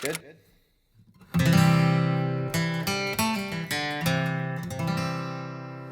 Good?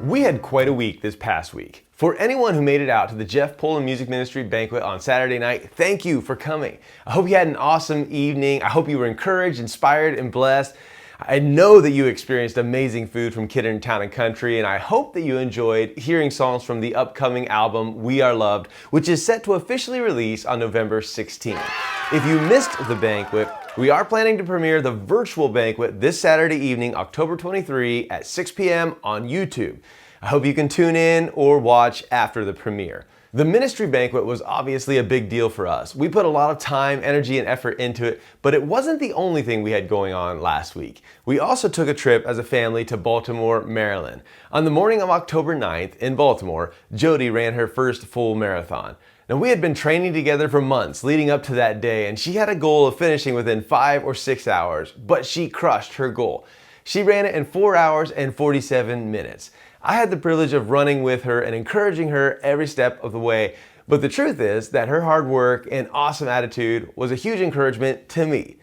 We had quite a week this past week. For anyone who made it out to the Jeff Polen Music Ministry banquet on Saturday night, thank you for coming. I hope you had an awesome evening. I hope you were encouraged, inspired, and blessed. I know that you experienced amazing food from Kidder Town & Country, and I hope that you enjoyed hearing songs from the upcoming album, We Are Loved, which is set to officially release on November 16th. If you missed the banquet, we are planning to premiere the virtual banquet this Saturday evening, October 23 at 6 p.m. on YouTube. I hope you can tune in or watch after the premiere. The ministry banquet was obviously a big deal for us. We put a lot of time, energy, and effort into it, but it wasn't the only thing we had going on last week. We also took a trip as a family to Baltimore, Maryland. On the morning of October 9th in Baltimore, Jody ran her first full marathon. Now, we had been training together for months leading up to that day, and she had a goal of finishing within 5 or 6 hours, but she crushed her goal. She ran it in 4 hours and 47 minutes. I had the privilege of running with her and encouraging her every step of the way, but the truth is that her hard work and awesome attitude was a huge encouragement to me.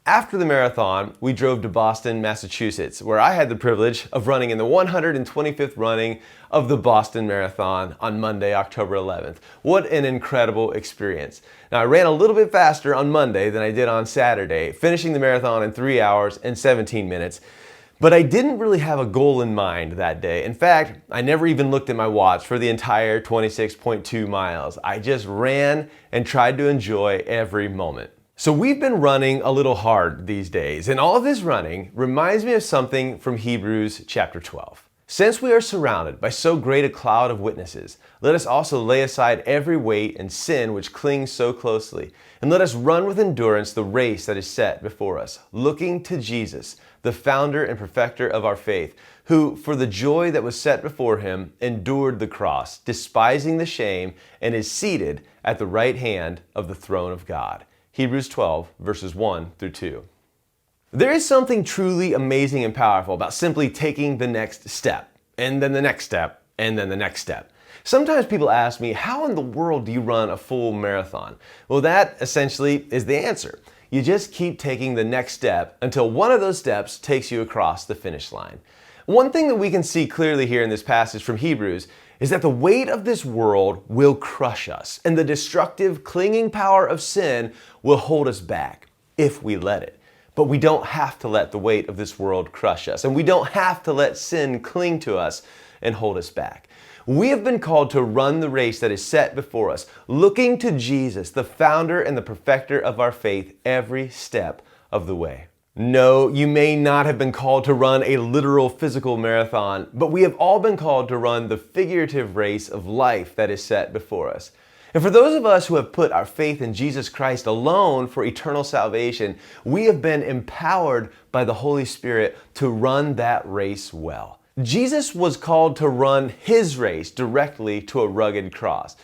After the marathon, we drove to Boston, Massachusetts, where I had the privilege of running in the 125th running of the Boston Marathon on Monday, October 11th. What an incredible experience. Now, I ran a little bit faster on Monday than I did on Saturday, finishing the marathon in 3 hours and 17 minutes. But I didn't really have a goal in mind that day. In fact, I never even looked at my watch for the entire 26.2 miles. I just ran and tried to enjoy every moment. So we've been running a little hard these days, and all of this running reminds me of something from Hebrews chapter 12. Since we are surrounded by so great a cloud of witnesses, let us also lay aside every weight and sin which clings so closely, and let us run with endurance the race that is set before us, looking to Jesus, the founder and perfecter of our faith, who, for the joy that was set before him, endured the cross, despising the shame, and is seated at the right hand of the throne of God. Hebrews 12, verses 1 through 2. There is something truly amazing and powerful about simply taking the next step, and then the next step, and then the next step. Sometimes people ask me, how in the world do you run a full marathon? Well, that essentially is the answer. You just keep taking the next step until one of those steps takes you across the finish line. One thing that we can see clearly here in this passage from Hebrews is that the weight of this world will crush us, and the destructive, clinging power of sin will hold us back if we let it. But we don't have to let the weight of this world crush us, and we don't have to let sin cling to us and hold us back. We have been called to run the race that is set before us, looking to Jesus, the founder and the perfecter of our faith, every step of the way. No, you may not have been called to run a literal physical marathon, but we have all been called to run the figurative race of life that is set before us. And for those of us who have put our faith in Jesus Christ alone for eternal salvation, we have been empowered by the Holy Spirit to run that race well. Jesus was called to run his race directly to a rugged cross.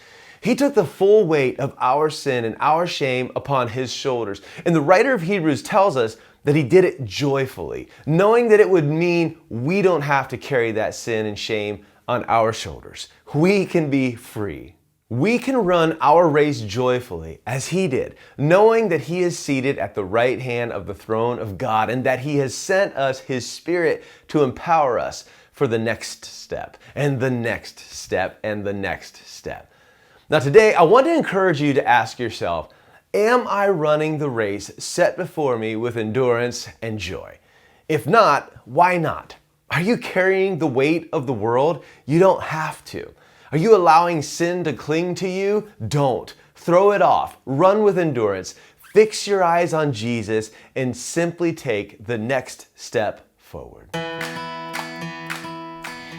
He took the full weight of our sin and our shame upon his shoulders. And the writer of Hebrews tells us that he did it joyfully, knowing that it would mean we don't have to carry that sin and shame on our shoulders. We can be free. We can run our race joyfully as he did, knowing that he is seated at the right hand of the throne of God and that he has sent us his Spirit to empower us for the next step and the next step and the next step. Now today, I want to encourage you to ask yourself, am I running the race set before me with endurance and joy? If not, why not? Are you carrying the weight of the world? You don't have to. Are you allowing sin to cling to you? Don't. Throw it off. Run with endurance. Fix your eyes on Jesus and simply take the next step forward.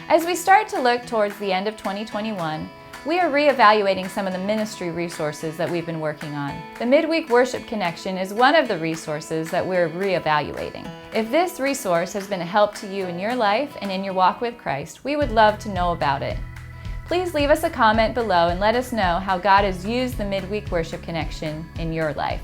As we start to look towards the end of 2021, we are reevaluating some of the ministry resources that we've been working on. The Midweek Worship Connection is one of the resources that we're reevaluating. If this resource has been a help to you in your life and in your walk with Christ, we would love to know about it. Please leave us a comment below and let us know how God has used the Midweek Worship Connection in your life.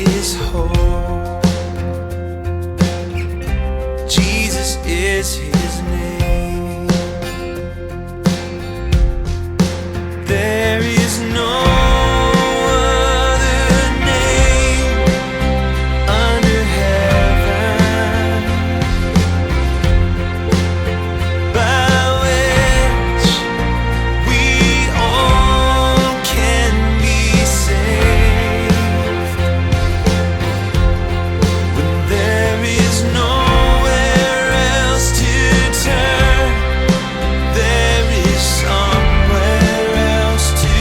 is hope. Jesus is his name. There is no other name under heaven by which we all can be saved. When there is nowhere else to turn, there is somewhere else to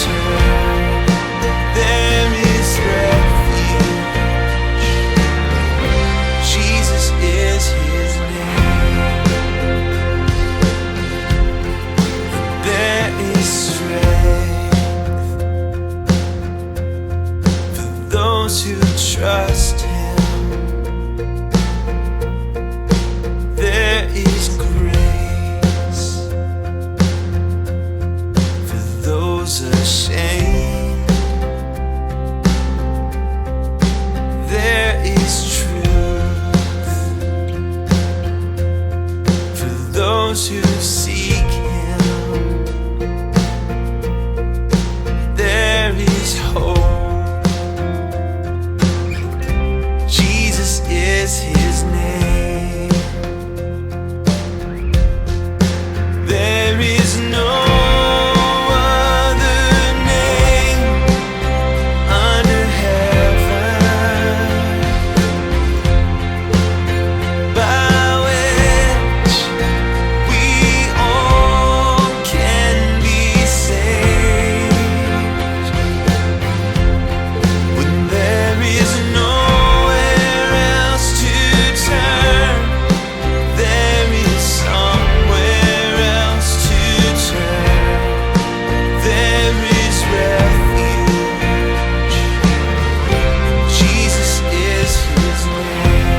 turn. There is refuge. Jesus is his name. There is strength for those who trust him. There is grace for those ashamed. There is truth for those who seek him. There is hope. Jesus is his name. There is no other name under heaven by which we all can be saved. When there is nowhere else to turn, there is somewhere else to turn. There is refuge. Jesus is his name.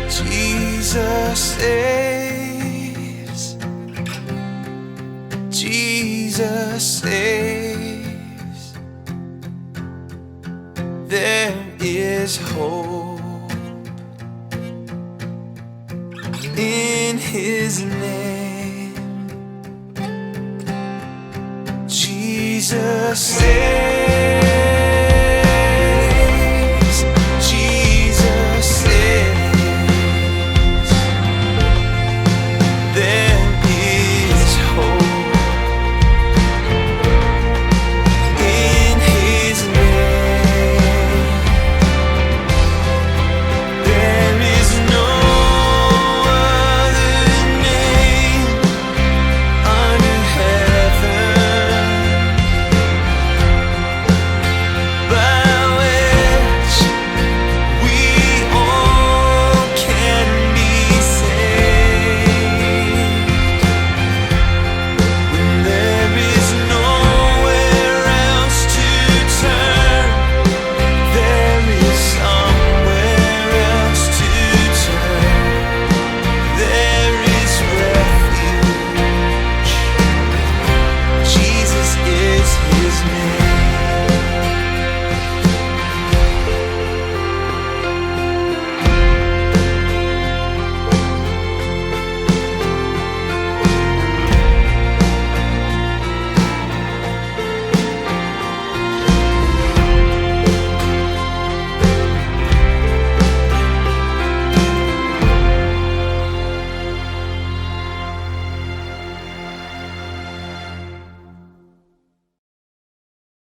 Jesus saves. Jesus saves. There is hope in his name. Jesus saves.